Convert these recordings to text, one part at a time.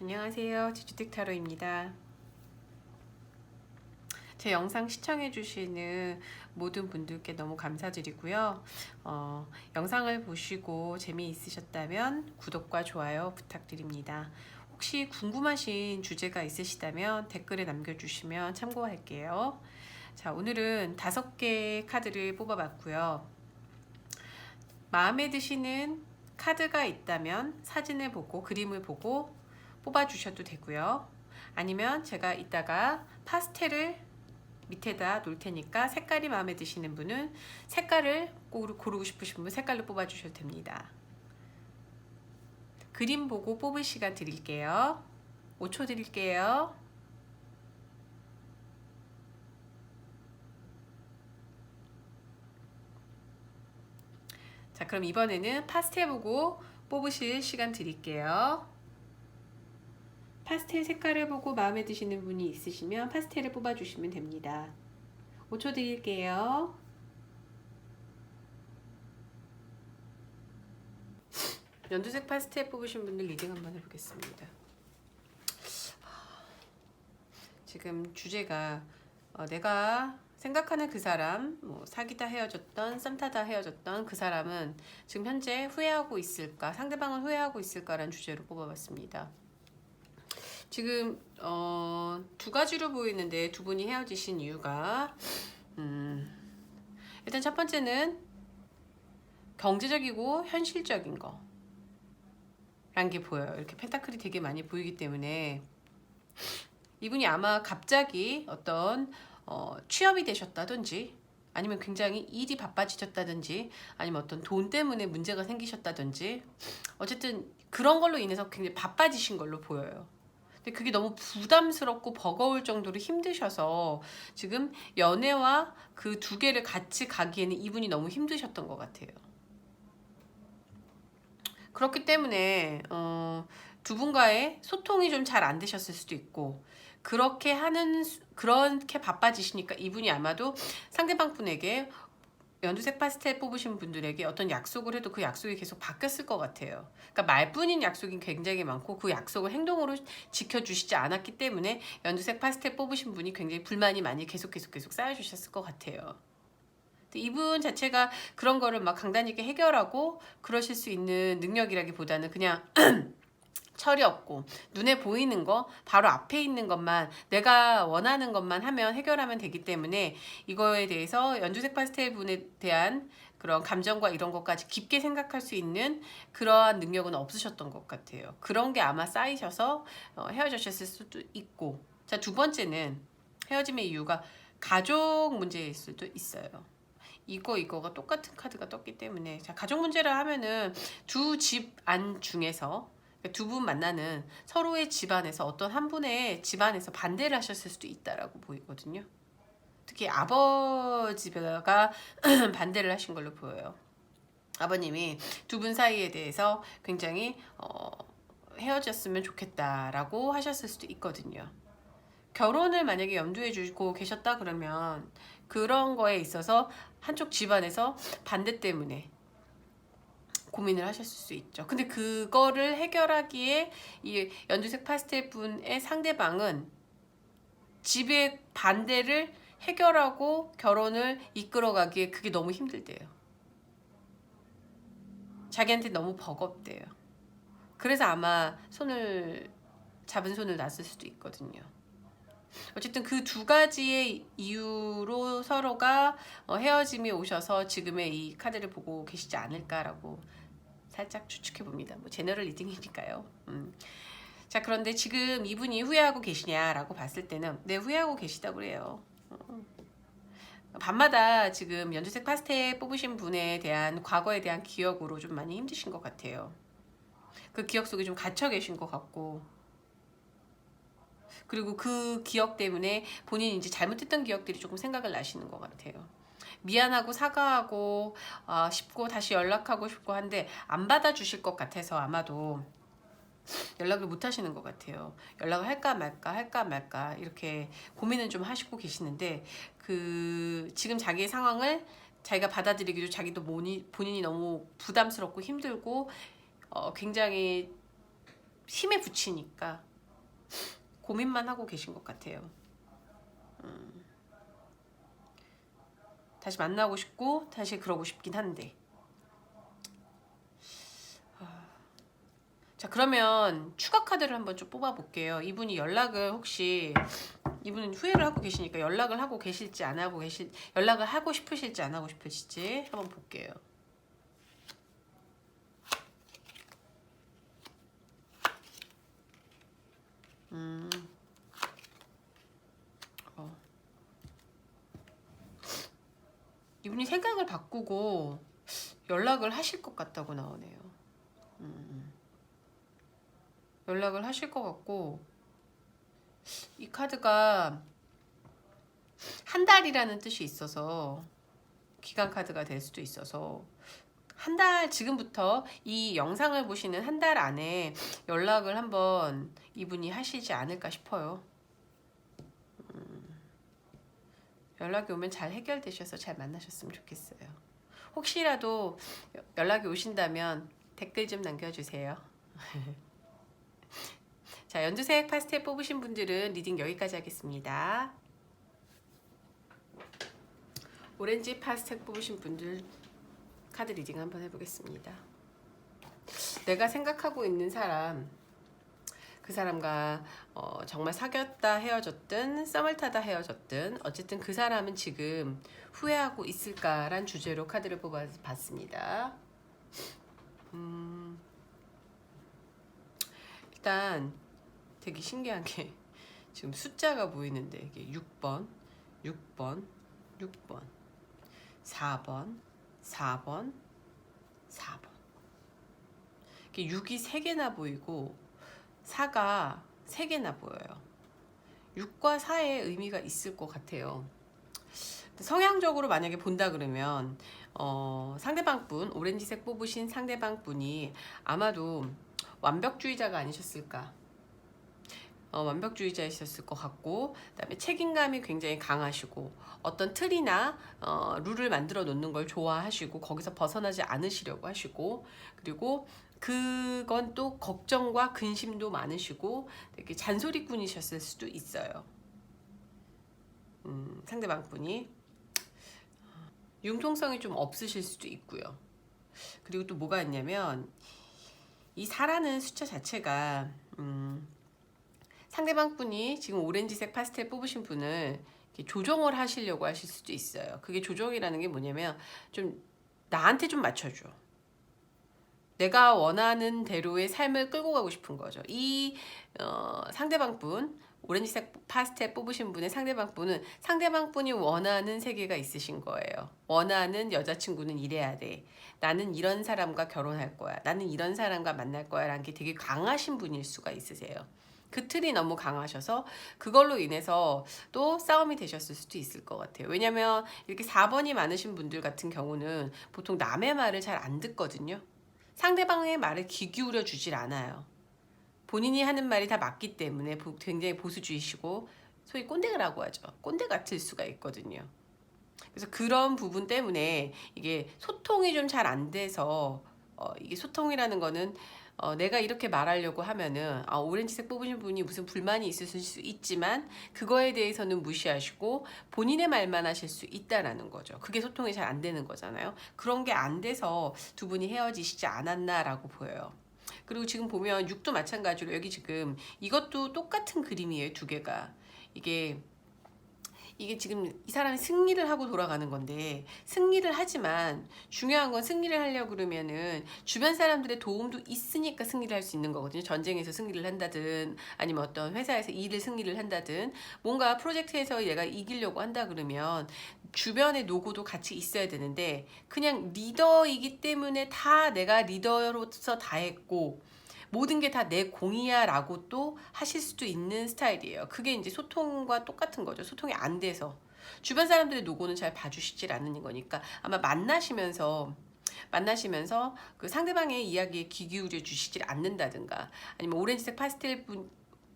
안녕하세요. 지주택타로입니다. 제 영상 시청해주시는 모든 분들께 너무 감사드리고요. 영상을 보시고 재미있으셨다면 구독과 좋아요 부탁드립니다. 혹시 궁금하신 주제가 있으시다면 댓글에 남겨주시면 참고할게요. 자, 오늘은 5개의 카드를 뽑아봤고요. 마음에 드시는 카드가 있다면 사진을 보고 그림을 보고 뽑아주셔도 되고요. 아니면 제가 이따가 파스텔을 밑에다 놓을 테니까 색깔이 마음에 드시는 분은 색깔을 고르고 싶으신 분 색깔로 뽑아주셔도 됩니다. 그림 보고 뽑을 시간 드릴게요. 5초 드릴게요. 자, 그럼 이번에는 파스텔 보고 뽑으실 시간 드릴게요. 파스텔 색깔을 보고 마음에 드시는 분이 있으시면 파스텔을 뽑아주시면 됩니다. 5초 드릴게요. 연두색 파스텔 뽑으신 분들 리딩 한번 해보겠습니다. 지금 주제가 내가 생각하는 그 사람, 사귀다 헤어졌던, 썸 타다 헤어졌던 그 사람은 지금 현재 후회하고 있을까, 상대방은 후회하고 있을까라는 주제로 뽑아봤습니다. 지금 두 가지로 보이는데 두 분이 헤어지신 이유가 일단 첫 번째는 경제적이고 현실적인 거 라는 게 보여요. 이렇게 펜타클이 되게 많이 보이기 때문에 이분이 아마 갑자기 어떤 취업이 되셨다든지 아니면 굉장히 일이 바빠지셨다든지 아니면 어떤 돈 때문에 문제가 생기셨다든지 어쨌든 그런 걸로 인해서 굉장히 바빠지신 걸로 보여요. 근데 그게 너무 부담스럽고 버거울 정도로 힘드셔서 지금 연애와 그 두 개를 같이 가기에는 이분이 너무 힘드셨던 것 같아요. 그렇기 때문에 두 분과의 소통이 좀 잘 안 되셨을 수도 있고 그렇게 바빠지시니까 이분이 아마도 상대방 분에게 연두색 파스텔 뽑으신 분들에게 어떤 약속을 해도 그 약속이 계속 바뀌었을 것 같아요. 그러니까 말뿐인 약속이 굉장히 많고 그 약속을 행동으로 지켜주시지 않았기 때문에 연두색 파스텔 뽑으신 분이 굉장히 불만이 많이 계속 쌓여주셨을 것 같아요. 이분 자체가 그런 거를 막 강단 있게 해결하고 그러실 수 있는 능력이라기보다는 그냥 철이 없고 눈에 보이는 거 바로 앞에 있는 것만 내가 원하는 것만 하면 해결하면 되기 때문에 이거에 대해서 연두색 파스텔 분에 대한 그런 감정과 이런 것까지 깊게 생각할 수 있는 그러한 능력은 없으셨던 것 같아요. 그런 게 아마 쌓이셔서 헤어지셨을 수도 있고, 자, 두 번째는 헤어짐의 이유가 가족 문제일 수도 있어요. 이거가 똑같은 카드가 떴기 때문에, 자, 가족 문제라 하면은 두 집안 중에서 두 분 만나는 서로의 집안에서 어떤 한 분의 집안에서 반대를 하셨을 수도 있다라고 보이거든요. 특히 아버지가 반대를 하신 걸로 보여요. 아버님이 두 분 사이에 대해서 굉장히 헤어졌으면 좋겠다라고 하셨을 수도 있거든요. 결혼을 만약에 염두에 두고 계셨다 그러면 그런 거에 있어서 한쪽 집안에서 반대 때문에 고민을 하셨을 수 있죠. 근데 그거를 해결하기에 이 연두색 파스텔 분의 상대방은 집의 반대를 해결하고 결혼을 이끌어가기에 그게 너무 힘들대요. 자기한테 너무 버겁대요. 그래서 아마 잡은 손을 놨을 수도 있거든요. 어쨌든 그 두 가지의 이유로 서로가 헤어짐이 오셔서 지금의 이 카드를 보고 계시지 않을까라고 살짝 추측해 봅니다. 뭐 제너럴 리딩이니까요. 자, 그런데 지금 이분이 후회하고 계시냐라고 봤을 때는 네, 후회하고 계시다고 그래요. 밤마다 지금 연두색 파스텔 뽑으신 분에 대한 과거에 대한 기억으로 좀 많이 힘드신 것 같아요. 그 기억 속에 좀 갇혀 계신 것 같고, 그리고 그 기억 때문에 본인이 이제 잘못했던 기억들이 조금 생각을 나시는 것 같아요. 미안하고 사과하고 싶고 다시 연락하고 싶고 한데 안 받아주실 것 같아서 아마도 연락을 못 하시는 것 같아요. 연락을 할까 말까 이렇게 고민을 좀 하시고 계시는데 지금 자기의 상황을 자기가 받아들이기도 자기도 본인이 너무 부담스럽고 힘들고 굉장히 힘에 부치니까 고민만 하고 계신 것 같아요. 다시 만나고 싶고 다시 그러고 싶긴 한데. 자, 그러면 추가 카드를 한번 좀 뽑아 볼게요. 이분이 연락을 혹시 이분은 후회를 하고 계시니까 연락을 하고 계실지 안 하고 연락을 하고 싶으실지 안 하고 싶으실지 한번 볼게요. 이분이 생각을 바꾸고 연락을 하실 것 같다고 나오네요. 연락을 하실 것 같고, 이 카드가 한 달이라는 뜻이 있어서 기간 카드가 될 수도 있어서 한 달, 지금부터 이 영상을 보시는 한 달 안에 연락을 한번 이분이 하시지 않을까 싶어요. 연락이 오면 잘 해결되셔서 잘 만나셨으면 좋겠어요. 혹시라도 연락이 오신다면 댓글 좀 남겨주세요. 자, 연두색 파스텔 뽑으신 분들은 리딩 여기까지 하겠습니다. 오렌지 파스텔 뽑으신 분들 카드 리딩 한번 해보겠습니다. 내가 생각하고 있는 사람, 그 사람과 정말 사귀었다 헤어졌든 썸을 타다 헤어졌든 어쨌든 그 사람은 지금 후회하고 있을까란 주제로 카드를 뽑아봤습니다. 일단 되게 신기한 게 지금 숫자가 보이는데 이게 6번, 6번, 6번, 4번, 4번, 4번. 이게 6이 3개나 보이고 4가 3개나 보여요. 6과 4의 의미가 있을 것 같아요. 성향적으로 만약에 본다 그러면 상대방 분, 오렌지색 뽑으신 상대방 분이 아마도 완벽주의자가 아니셨을까. 완벽주의자이셨을 것 같고, 그다음에 책임감이 굉장히 강하시고 어떤 틀이나 룰을 만들어 놓는 걸 좋아하시고 거기서 벗어나지 않으시려고 하시고, 그리고 그건 또 걱정과 근심도 많으시고 되게 잔소리꾼이셨을 수도 있어요. 상대방 분이 융통성이 좀 없으실 수도 있고요. 그리고 또 뭐가 있냐면 이 4라는 숫자 자체가 상대방 분이 지금 오렌지색 파스텔 뽑으신 분을 조정을 하시려고 하실 수도 있어요. 그게 조정이라는 게 뭐냐면 좀 나한테 좀 맞춰줘. 내가 원하는 대로의 삶을 끌고 가고 싶은 거죠. 이 상대방 분, 오렌지색 파스텔 뽑으신 분의 상대방 분은 상대방 분이 원하는 세계가 있으신 거예요. 원하는 여자친구는 이래야 돼. 나는 이런 사람과 결혼할 거야. 나는 이런 사람과 만날 거야. 라는 게 되게 강하신 분일 수가 있으세요. 그 틀이 너무 강하셔서 그걸로 인해서 또 싸움이 되셨을 수도 있을 것 같아요. 왜냐면 이렇게 4번이 많으신 분들 같은 경우는 보통 남의 말을 잘 안 듣거든요. 상대방의 말을 귀 기울여 주질 않아요. 본인이 하는 말이 다 맞기 때문에 굉장히 보수주의시고 소위 꼰대라고 하죠. 꼰대 같을 수가 있거든요. 그래서 그런 부분 때문에 이게 소통이 좀 잘 안 돼서 이게 소통이라는 거는 내가 이렇게 말하려고 하면은 오렌지색 뽑으신 분이 무슨 불만이 있을 수 있지만 그거에 대해서는 무시하시고 본인의 말만 하실 수 있다라는 거죠. 그게 소통이 잘 안 되는 거잖아요. 그런 게 안 돼서 두 분이 헤어지시지 않았나라고 보여요. 그리고 지금 보면 6도 마찬가지로 여기 지금 이것도 똑같은 그림이에요. 두 개가. 이게 지금 이 사람이 승리를 하고 돌아가는 건데, 승리를 하지만 중요한 건 승리를 하려고 그러면은 주변 사람들의 도움도 있으니까 승리를 할 수 있는 거거든요. 전쟁에서 승리를 한다든 아니면 어떤 회사에서 일을 승리를 한다든 뭔가 프로젝트에서 내가 이기려고 한다 그러면 주변의 노고도 같이 있어야 되는데 그냥 리더이기 때문에 다 내가 리더로서 다 했고 모든 게 다 내 공이야 라고 또 하실 수도 있는 스타일이에요. 그게 이제 소통과 똑같은 거죠. 소통이 안 돼서 주변 사람들의 노고는 잘 봐주시질 않는 거니까 아마 만나시면서 그 상대방의 이야기에 귀 기울여 주시질 않는다든가 아니면 오렌지색 파스텔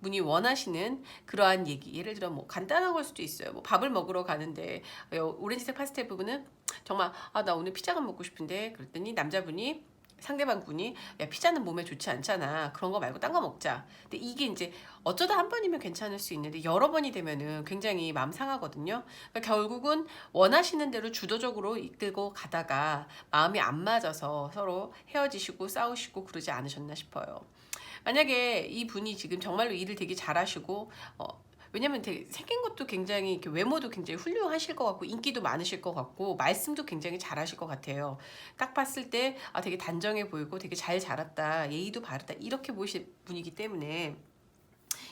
분이 원하시는 그러한 얘기, 예를 들어 뭐 간단한 걸 수도 있어요. 뭐 밥을 먹으러 가는데 오렌지색 파스텔 부분은 정말 나 오늘 피자가 먹고 싶은데 그랬더니 남자분이 상대방 분이 야 피자는 몸에 좋지 않잖아. 그런 거 말고 딴 거 먹자. 근데 이게 이제 어쩌다 한 번이면 괜찮을 수 있는데 여러 번이 되면은 굉장히 마음 상하거든요. 그러니까 결국은 원하시는 대로 주도적으로 이끌고 가다가 마음이 안 맞아서 서로 헤어지시고 싸우시고 그러지 않으셨나 싶어요. 만약에 이 분이 지금 정말로 일을 되게 잘하시고 왜냐면 되게 생긴 것도 굉장히 이렇게 외모도 굉장히 훌륭하실 것 같고 인기도 많으실 것 같고 말씀도 굉장히 잘하실 것 같아요. 딱 봤을 때 되게 단정해 보이고 되게 잘 자랐다, 예의도 바르다 이렇게 보이실 분이기 때문에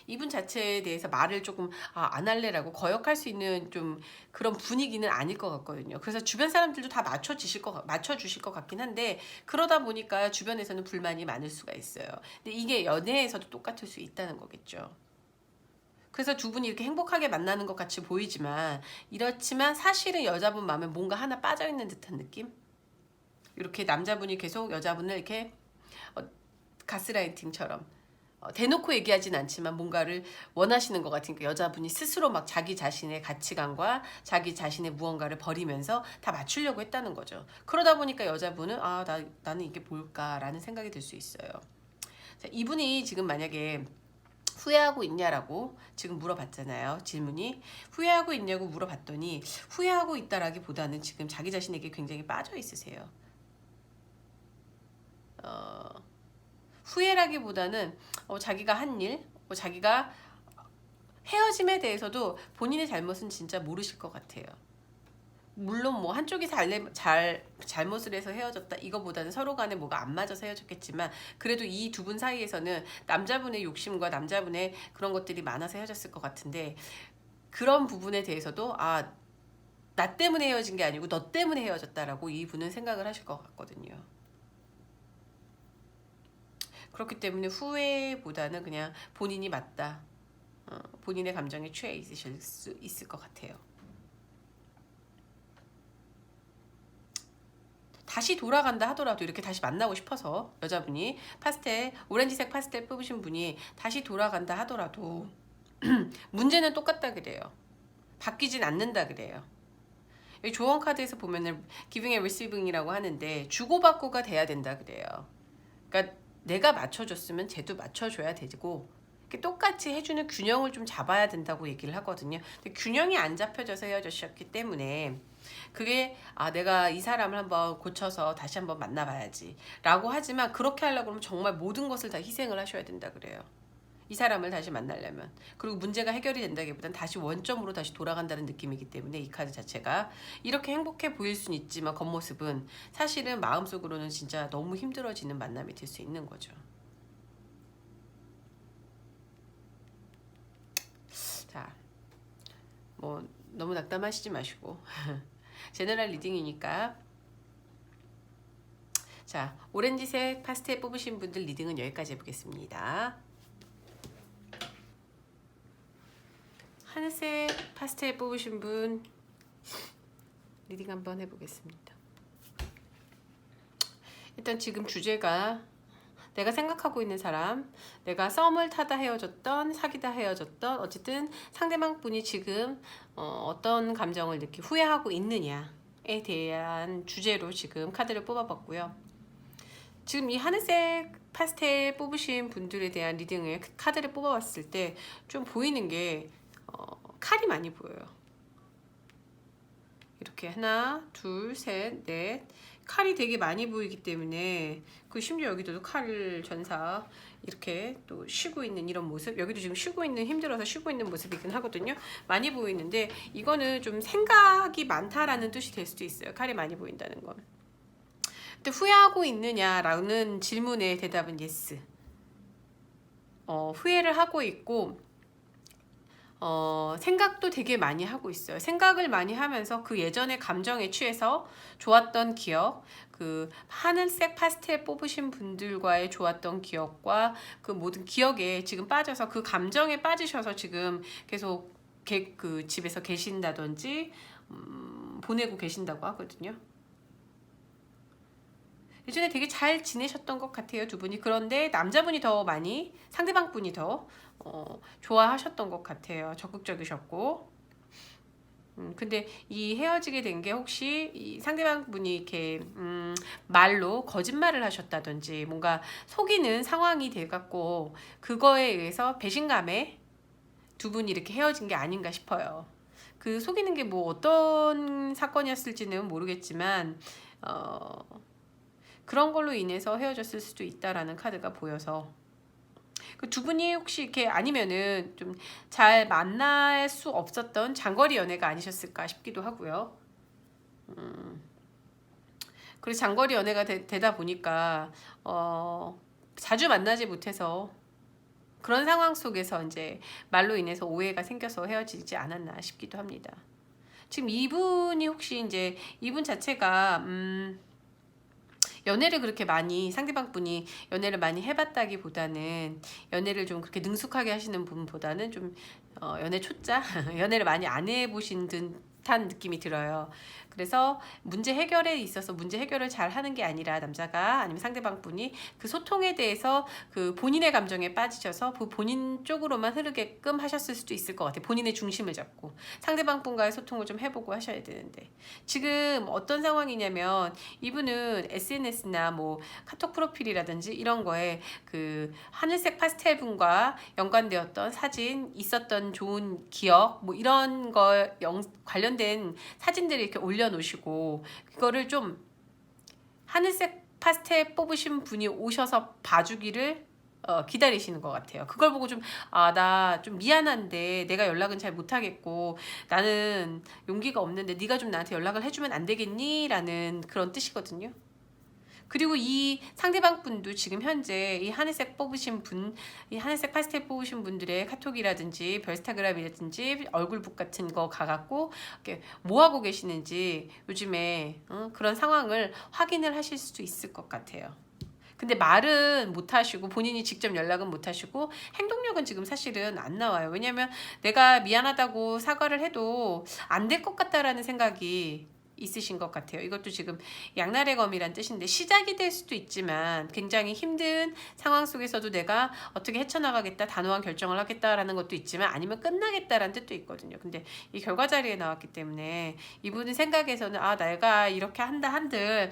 이분 자체에 대해서 말을 조금 안 할래라고 거역할 수 있는 좀 그런 분위기는 아닐 것 같거든요. 그래서 주변 사람들도 다 맞춰주실 것 같긴 한데 그러다 보니까 주변에서는 불만이 많을 수가 있어요. 근데 이게 연애에서도 똑같을 수 있다는 거겠죠. 그래서 두 분이 이렇게 행복하게 만나는 것 같이 보이지만 이렇지만 사실은 여자분 마음에 뭔가 하나 빠져있는 듯한 느낌? 이렇게 남자분이 계속 여자분을 이렇게 가스라이팅처럼 대놓고 얘기하진 않지만 뭔가를 원하시는 것 같으니까 여자분이 스스로 막 자기 자신의 가치관과 자기 자신의 무언가를 버리면서 다 맞추려고 했다는 거죠. 그러다 보니까 여자분은 나는 이게 뭘까라는 생각이 들 수 있어요. 자, 이분이 지금 만약에 후회하고 있냐라고 지금 물어봤잖아요. 질문이 후회하고 있냐고 물어봤더니 후회하고 있다라기보다는 지금 자기 자신에게 굉장히 빠져 있으세요. 후회라기보다는 자기가 한 일, 자기가 헤어짐에 대해서도 본인의 잘못은 진짜 모르실 것 같아요. 물론 뭐 한쪽이 잘못을 해서 헤어졌다 이거보다는 서로 간에 뭐가 안 맞아서 헤어졌겠지만 그래도 이 두 분 사이에서는 남자분의 욕심과 남자분의 그런 것들이 많아서 헤어졌을 것 같은데 그런 부분에 대해서도 나 때문에 헤어진 게 아니고 너 때문에 헤어졌다라고 이분은 생각을 하실 것 같거든요. 그렇기 때문에 후회보다는 그냥 본인이 맞다. 본인의 감정에 취해 있으실 수 있을 것 같아요. 다시 돌아간다 하더라도 이렇게 다시 만나고 싶어서 여자분이 오렌지색 파스텔 뽑으신 분이 다시 돌아간다 하더라도 문제는 똑같다 그래요. 바뀌진 않는다 그래요. 여기 조언 카드에서 보면은 giving and receiving이라고 하는데 주고받고가 돼야 된다 그래요. 그러니까 내가 맞춰줬으면 쟤도 맞춰줘야 되고 똑같이 해주는 균형을 좀 잡아야 된다고 얘기를 하거든요. 근데 균형이 안 잡혀져서 헤어졌기 때문에 그게 내가 이 사람을 한번 고쳐서 다시 한번 만나봐야지 라고 하지만 그렇게 하려고 하면 정말 모든 것을 다 희생을 하셔야 된다 그래요. 이 사람을 다시 만나려면. 그리고 문제가 해결이 된다기보단 다시 원점으로 다시 돌아간다는 느낌이기 때문에 이 카드 자체가 이렇게 행복해 보일 수는 있지만 겉모습은 사실은 마음속으로는 진짜 너무 힘들어지는 만남이 될 수 있는 거죠. 자, 뭐 너무 낙담하시지 마시고 제너럴 리딩이니까 자, 오렌지색 파스텔 뽑으신 분들 리딩은 여기까지 해보겠습니다. 하늘색 파스텔 뽑으신 분 리딩 한번 해보겠습니다. 일단 지금 주제가 내가 생각하고 있는 사람, 내가 썸을 타다 헤어졌던, 사귀다 헤어졌던, 어쨌든 상대방 분이 지금 어떤 감정을 느끼고 후회하고 있느냐에 대한 주제로 지금 카드를 뽑아봤고요. 지금 이 하늘색 파스텔 뽑으신 분들에 대한 리딩을 카드를 뽑아봤을 때 좀 보이는 게 칼이 많이 보여요. 이렇게 하나, 둘, 셋, 넷 칼이 되게 많이 보이기 때문에 심지어 여기도 칼 전사 이렇게 또 쉬고 있는 이런 모습, 여기도 지금 힘들어서 쉬고 있는 모습이긴 하거든요. 많이 보이는데 이거는 좀 생각이 많다라는 뜻이 될 수도 있어요. 칼이 많이 보인다는 건. 근데 후회하고 있느냐라는 질문의 대답은 yes. 후회를 하고 있고 생각도 되게 많이 하고 있어요. 생각을 많이 하면서 그 예전의 감정에 취해서 좋았던 기억, 그 하늘색 파스텔 뽑으신 분들과의 좋았던 기억과 그 모든 기억에 지금 빠져서 그 감정에 빠지셔서 지금 계속 그 집에서 계신다든지 보내고 계신다고 하거든요. 예전에 되게 잘 지내셨던 것 같아요, 두 분이. 그런데 남자분이 더 많이, 상대방 분이 더 좋아하셨던 것 같아요. 적극적이셨고. 근데 이 헤어지게 된 게 혹시 이 상대방 분이 이렇게 말로 거짓말을 하셨다든지 뭔가 속이는 상황이 돼갖고 그거에 의해서 배신감에 두 분이 이렇게 헤어진 게 아닌가 싶어요. 그 속이는 게 뭐 어떤 사건이었을지는 모르겠지만 그런 걸로 인해서 헤어졌을 수도 있다라는 카드가 보여서 그 두 분이 혹시 이렇게 아니면은 좀 잘 만날 수 없었던 장거리 연애가 아니셨을까 싶기도 하고요. 그리고 장거리 연애가 되다 보니까 자주 만나지 못해서 그런 상황 속에서 이제 말로 인해서 오해가 생겨서 헤어지지 않았나 싶기도 합니다. 지금 이분이 혹시 이제 이분 자체가 연애를 그렇게 많이 상대방 분이 연애를 많이 해봤다기보다는 연애를 좀 그렇게 능숙하게 하시는 분보다는 좀 연애 초짜 연애를 많이 안 해보신 듯한 느낌이 들어요. 그래서 문제 해결에 있어서 문제 해결을 잘 하는 게 아니라 남자가 아니면 상대방 분이 그 소통에 대해서 그 본인의 감정에 빠지셔서 그 본인 쪽으로만 흐르게끔 하셨을 수도 있을 것 같아요. 본인의 중심을 잡고 상대방 분과의 소통을 좀 해보고 하셔야 되는데 지금 어떤 상황이냐면 이분은 SNS나 뭐 카톡 프로필이라든지 이런 거에 그 하늘색 파스텔 분과 연관되었던 사진, 있었던 좋은 기억 뭐 이런 거 관련된 사진들을 이렇게 올려놓으시고 그거를 좀 하늘색 파스텔 뽑으신 분이 오셔서 봐주기를 기다리시는 것 같아요. 그걸 보고 좀, 나 좀 미안한데 내가 연락은 잘 못하겠고 나는 용기가 없는데 네가 좀 나한테 연락을 해주면 안 되겠니? 라는 그런 뜻이거든요. 그리고 이 상대방 분도 지금 현재 이 하늘색 뽑으신 분, 이 하늘색 파스텔 뽑으신 분들의 카톡이라든지 별스타그램이라든지 얼굴북 같은 거 가갖고 이렇게 뭐 하고 계시는지 요즘에 그런 상황을 확인을 하실 수도 있을 것 같아요. 근데 말은 못 하시고 본인이 직접 연락은 못 하시고 행동력은 지금 사실은 안 나와요. 왜냐면 내가 미안하다고 사과를 해도 안 될 것 같다라는 생각이 있으신 것 같아요. 이것도 지금 양날의 검이란 뜻인데 시작이 될 수도 있지만 굉장히 힘든 상황 속에서도 내가 어떻게 헤쳐나가겠다, 단호한 결정을 하겠다라는 것도 있지만 아니면 끝나겠다라는 뜻도 있거든요. 근데 이 결과 자리에 나왔기 때문에 이분의 생각에서는 내가 이렇게 한다 한들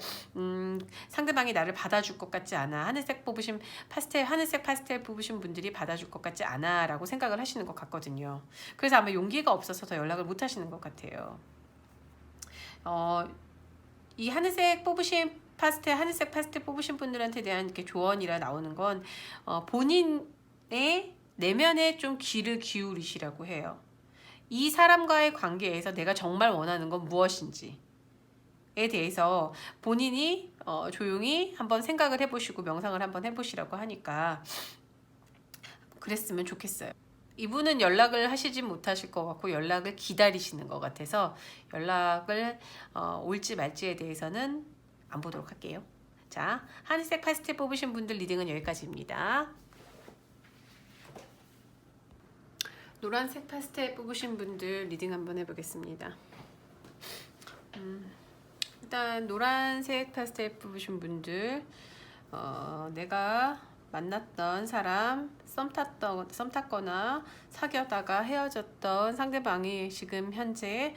상대방이 나를 받아줄 것 같지 않아. 하늘색 파스텔 뽑으신 분들이 받아줄 것 같지 않아 라고 생각을 하시는 것 같거든요. 그래서 아마 용기가 없어서 더 연락을 못 하시는 것 같아요. 이 하늘색 파스텔 뽑으신 분들한테 대한 이렇게 조언이라 나오는 건 본인의 내면에 좀 귀를 기울이시라고 해요. 이 사람과의 관계에서 내가 정말 원하는 건 무엇인지에 대해서 본인이 조용히 한번 생각을 해보시고 명상을 한번 해보시라고 하니까 그랬으면 좋겠어요. 이분은 연락을 하시진 못하실 것 같고 연락을 기다리시는 것 같아서 연락을 올지 말지에 대해서는 안 보도록 할게요. 자, 하늘색 파스텔 뽑으신 분들 리딩은 여기까지입니다. 노란색 파스텔 뽑으신 분들 리딩 한번 해보겠습니다. 일단 노란색 파스텔 뽑으신 분들 내가 만났던 사람, 썸 탔거나 사귀었다가 헤어졌던 상대방이 지금 현재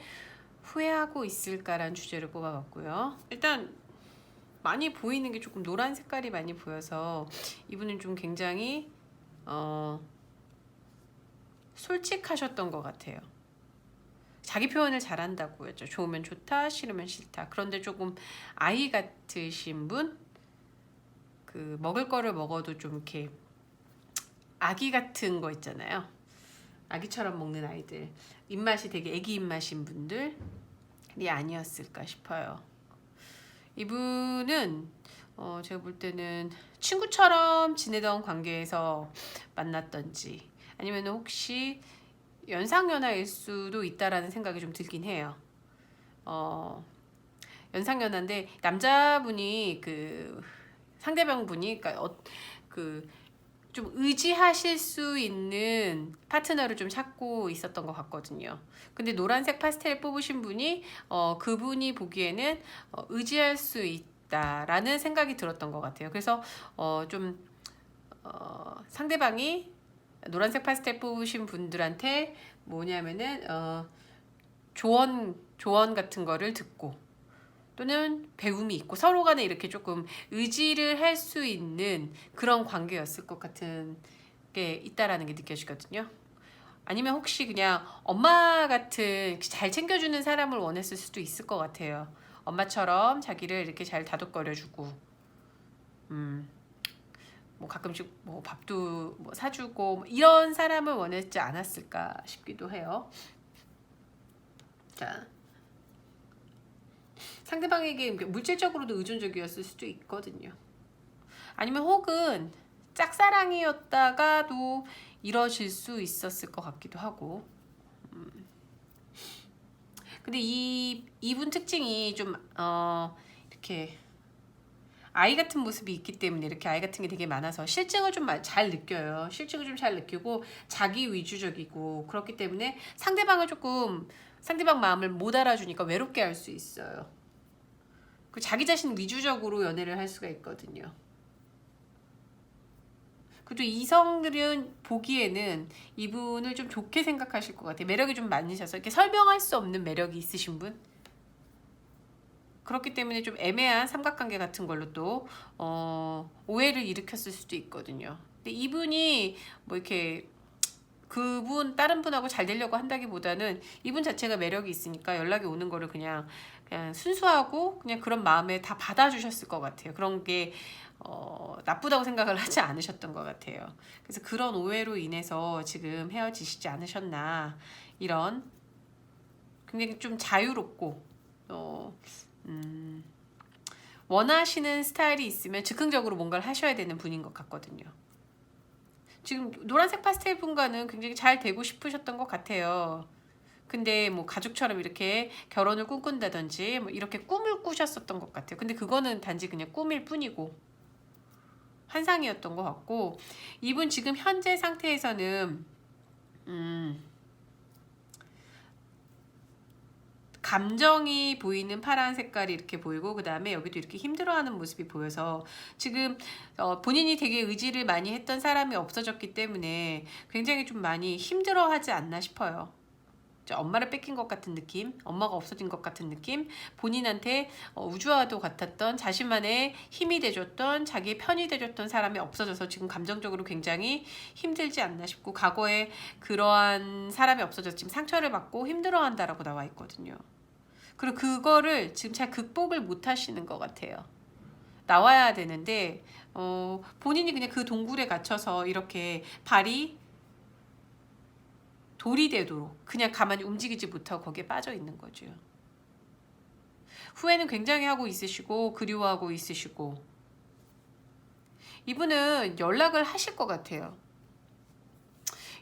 후회하고 있을까라는 주제를 뽑아봤고요. 일단 많이 보이는 게 조금 노란 색깔이 많이 보여서 이분은 좀 굉장히 솔직하셨던 것 같아요. 자기 표현을 잘한다고 했죠. 좋으면 좋다, 싫으면 싫다. 그런데 조금 아이 같으신 분? 그 먹을 거를 먹어도 좀 이렇게 아기 같은 거 있잖아요. 아기처럼 먹는 아이들. 입맛이 되게 애기 입맛인 분들이 아니었을까 싶어요. 이분은 제가 볼 때는 친구처럼 지내던 관계에서 만났던지 아니면 혹시 연상연하일 수도 있다라는 생각이 좀 들긴 해요. 연상연하인데 남자분이 그 상대방 분이 그러니까 좀 의지하실 수 있는 파트너를 좀 찾고 있었던 것 같거든요. 근데 노란색 파스텔 뽑으신 분이 그분이 보기에는 의지할 수 있다라는 생각이 들었던 것 같아요. 그래서 좀 상대방이 노란색 파스텔 뽑으신 분들한테 뭐냐면은 조언 같은 거를 듣고 또는 배움이 있고 서로 간에 이렇게 조금 의지를 할 수 있는 그런 관계였을 것 같은 게 있다라는 게 느껴지거든요. 아니면 혹시 그냥 엄마 같은 잘 챙겨주는 사람을 원했을 수도 있을 것 같아요. 엄마처럼 자기를 이렇게 잘 다독거려주고, 뭐 가끔씩 뭐 밥도 뭐 사주고 뭐 이런 사람을 원했지 않았을까 싶기도 해요. 자, 상대방에게 물질적으로도 의존적이었을 수도 있거든요. 아니면 혹은 짝사랑이었다가도 이뤄질 수 있었을 것 같기도 하고. 근데 이분 특징이 좀 이렇게 아이 같은 모습이 있기 때문에 이렇게 아이 같은 게 되게 많아서 실증을 좀 잘 느껴요. 실증을 좀 잘 느끼고 자기 위주적이고 그렇기 때문에 상대방 마음을 못 알아주니까 외롭게 할 수 있어요. 그 자기 자신 위주적으로 연애를 할 수가 있거든요. 그래도 이성들은 보기에는 이분을 좀 좋게 생각하실 것 같아요. 매력이 좀 많으셔서 이렇게 설명할 수 없는 매력이 있으신 분. 그렇기 때문에 좀 애매한 삼각관계 같은 걸로 또 오해를 일으켰을 수도 있거든요. 근데 이분이 뭐 이렇게 다른 분하고 잘 되려고 한다기보다는 이분 자체가 매력이 있으니까 연락이 오는 거를 그냥 순수하고 그냥 그런 마음에 다 받아주셨을 것 같아요. 그런 게 나쁘다고 생각을 하지 않으셨던 것 같아요. 그래서 그런 오해로 인해서 지금 헤어지시지 않으셨나, 이런 굉장히 좀 자유롭고 원하시는 스타일이 있으면 즉흥적으로 뭔가를 하셔야 되는 분인 것 같거든요. 지금 노란색 파스텔 분과는 굉장히 잘 되고 싶으셨던 것 같아요. 근데 뭐 가족처럼 이렇게 결혼을 꿈꾼다든지 뭐 이렇게 꿈을 꾸셨었던 것 같아요. 근데 그거는 단지 그냥 꿈일 뿐이고 환상이었던 것 같고, 이분 지금 현재 상태에서는 감정이 보이는 파란 색깔이 이렇게 보이고, 그 다음에 여기도 이렇게 힘들어하는 모습이 보여서 지금 본인이 되게 의지를 많이 했던 사람이 없어졌기 때문에 굉장히 좀 많이 힘들어하지 않나 싶어요. 엄마를 뺏긴 것 같은 느낌, 엄마가 없어진 것 같은 느낌, 본인한테 우주와도 같았던, 자신만의 힘이 돼줬던, 자기의 편이 돼줬던 사람이 없어져서 지금 감정적으로 굉장히 힘들지 않나 싶고, 과거에 그러한 사람이 없어져서 지금 상처를 받고 힘들어한다라고 나와 있거든요. 그리고 그거를 지금 잘 극복을 못 하시는 것 같아요. 나와야 되는데 본인이 그냥 그 동굴에 갇혀서 이렇게 발이 돌이 되도록 그냥 가만히 움직이지 못하고 거기에 빠져 있는 거죠. 후회는 굉장히 하고 있으시고 그리워하고 있으시고, 이분은 연락을 하실 것 같아요.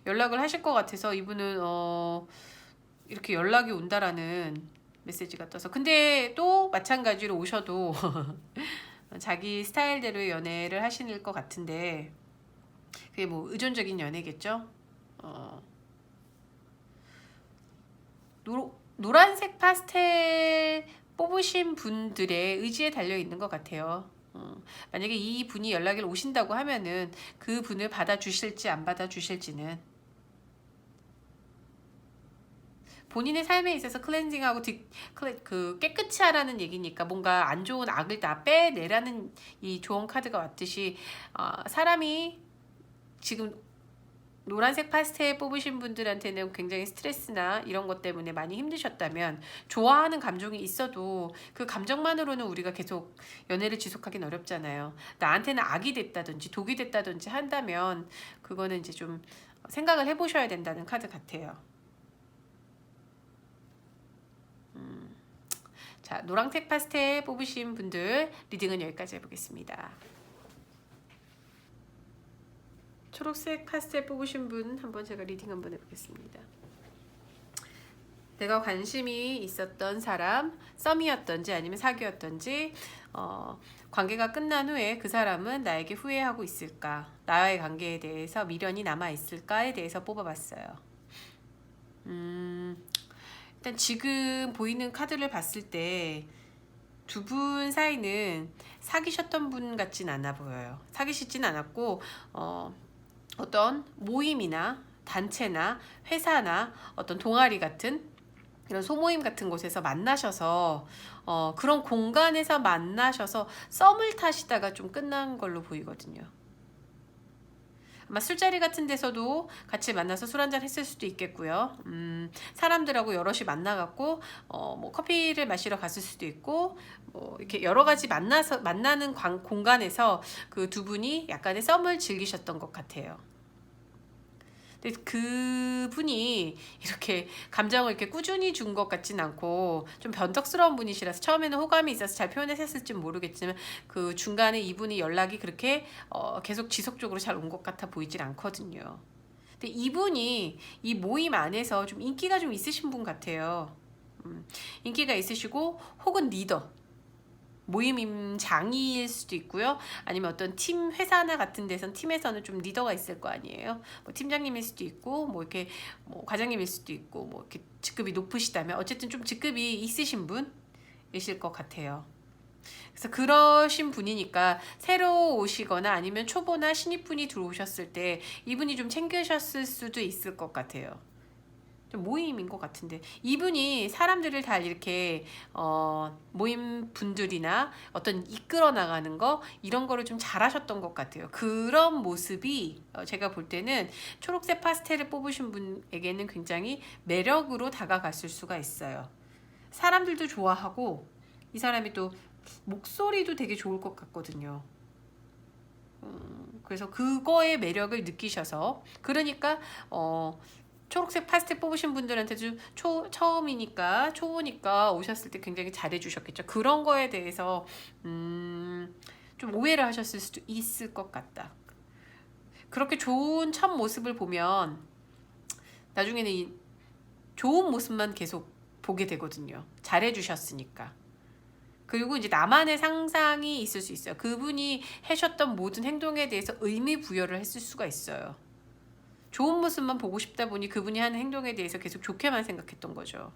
연락을 하실 것 같아서 이분은 이렇게 연락이 온다라는 메시지가 떠서, 근데 또 마찬가지로 오셔도 자기 스타일대로 연애를 하시는 것 같은데 그게 뭐 의존적인 연애겠죠. 노란색 파스텔 뽑으신 분들의 의지에 달려 있는 것 같아요. 만약에 이 분이 연락이 오신다고 하면은 그 분을 받아주실지 안 받아주실지는 본인의 삶에 있어서 클렌징하고 깨끗이 하라는 얘기니까, 뭔가 안 좋은 악을 다 빼내라는 이 조언 카드가 왔듯이 사람이 지금 노란색 파스텔 뽑으신 분들한테는 굉장히 스트레스나 이런 것 때문에 많이 힘드셨다면, 좋아하는 감정이 있어도 그 감정만으로는 우리가 계속 연애를 지속하기는 어렵잖아요. 나한테는 악이 됐다든지 독이 됐다든지 한다면 그거는 이제 좀 생각을 해보셔야 된다는 카드 같아요. 자, 노란색 파스텔 뽑으신 분들 리딩은 여기까지 해보겠습니다. 초록색 파스텔 뽑으신 분 한번 제가 리딩 한번 해보겠습니다. 내가 관심이 있었던 사람, 썸이었던지 아니면 사귀었던지, 관계가 끝난 후에 그 사람은 나에게 후회하고 있을까, 나와의 관계에 대해서 미련이 남아있을까에 대해서 뽑아봤어요. 일단 지금 보이는 카드를 봤을 때 두 분 사이는 사귀셨던 분 같진 않아 보여요. 사귀시진 않았고 어떤 모임이나 단체나 회사나 어떤 동아리 같은 이런 소모임 같은 곳에서 만나셔서 그런 공간에서 만나셔서 썸을 타시다가 좀 끝난 걸로 보이거든요. 아마 술자리 같은 데서도 같이 만나서 술 한잔 했을 수도 있겠고요. 사람들하고 여럿이 만나갖고 뭐 커피를 마시러 갔을 수도 있고, 뭐 이렇게 여러 가지 만나는 공간에서 그 두 분이 약간의 썸을 즐기셨던 것 같아요. 근데 그분이 이렇게 감정을 이렇게 꾸준히 준 것 같진 않고 좀 변덕스러운 분이시라서 처음에는 호감이 있어서 잘 표현했을지 모르겠지만 그 중간에 이분이 연락이 그렇게 계속 지속적으로 잘 온 것 같아 보이질 않거든요. 근데 이분이 이 모임 안에서 좀 인기가 좀 있으신 분 같아요. 인기가 있으시고 혹은 리더, 모임장일 수도 있고요. 아니면 어떤 팀 회사나 같은 데선 팀에서는 좀 리더가 있을 거 아니에요. 뭐 팀장님일 수도 있고 뭐 이렇게 뭐 과장님일 수도 있고 뭐 이렇게 직급이 높으시다면 어쨌든 좀 직급이 있으신 분이실 것 같아요. 그래서 그러신 분이니까 새로 오시거나 아니면 초보나 신입분이 들어오셨을 때 이분이 좀 챙기셨을 수도 있을 것 같아요. 좀 모임인 것 같은데 이분이 사람들을 다 이렇게 모임 분들이나 어떤 이끌어 나가는 거 이런 거를 좀 잘하셨던 것 같아요. 그런 모습이 제가 볼 때는 초록색 파스텔을 뽑으신 분에게는 굉장히 매력으로 다가갔을 수가 있어요. 사람들도 좋아하고 이 사람이 또 목소리도 되게 좋을 것 같거든요. 그래서 그거의 매력을 느끼셔서 그러니까 초록색 파스텔 뽑으신 분들한테도 처음이니까 초보니까 오셨을 때 굉장히 잘해주셨겠죠. 그런 거에 대해서 좀 오해를 하셨을 수도 있을 것 같다. 그렇게 좋은 첫 모습을 보면 나중에는 이 좋은 모습만 계속 보게 되거든요. 잘해주셨으니까. 그리고 이제 나만의 상상이 있을 수 있어요. 그분이 하셨던 모든 행동에 대해서 의미 부여를 했을 수가 있어요. 좋은 모습만 보고 싶다 보니 그분이 하는 행동에 대해서 계속 좋게만 생각했던 거죠.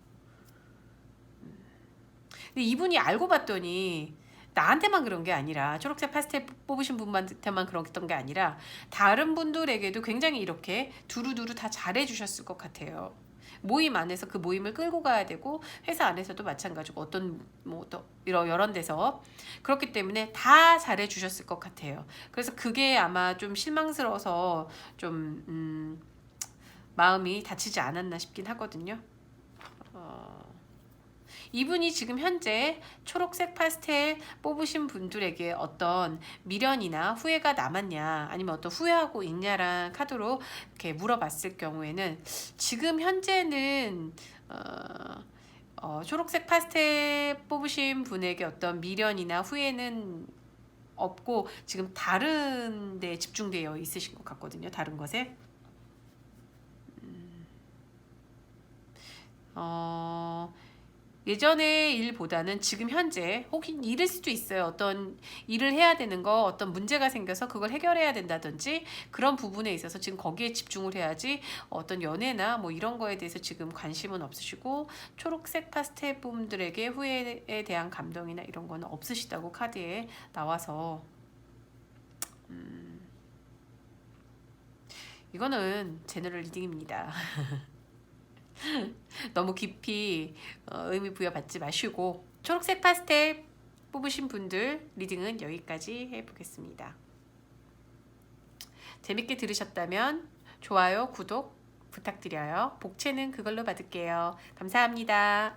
근데 이분이 알고 봤더니 나한테만 그런 게 아니라 초록색 파스텔 뽑으신 분한테만 그랬던 게 아니라 다른 분들에게도 굉장히 이렇게 두루두루 다 잘해주셨을 것 같아요. 모임 안에서 그 모임을 끌고 가야 되고 회사 안에서도 마찬가지고 어떤 뭐 이런 데서 그렇기 때문에 다 잘해 주셨을 것 같아요. 그래서 그게 아마 좀 실망스러워서 좀 마음이 다치지 않았나 싶긴 하거든요. 이분이 지금 현재 초록색 파스텔 뽑으신 분들에게 어떤 미련이나 후회가 남았냐 아니면 어떤 후회하고 있냐란 카드로 이렇게 물어봤을 경우에는 지금 현재는 초록색 파스텔 뽑으신 분에게 어떤 미련이나 후회는 없고 지금 다른 데 집중되어 있으신 것 같거든요. 다른 것에. 예전의 일보다는 지금 현재 혹은 일일 수도 있어요. 어떤 일을 해야 되는 거 어떤 문제가 생겨서 그걸 해결해야 된다든지 그런 부분에 있어서 지금 거기에 집중을 해야지 어떤 연애나 뭐 이런 거에 대해서 지금 관심은 없으시고 초록색 파스텔 분들에게 후회에 대한 감동이나 이런 거는 없으시다고 카드에 나와서 이거는 제너럴 리딩입니다. 너무 깊이 의미 부여받지 마시고 초록색 파스텔 뽑으신 분들 리딩은 여기까지 해보겠습니다. 재밌게 들으셨다면 좋아요, 구독 부탁드려요. 복채는 그걸로 받을게요. 감사합니다.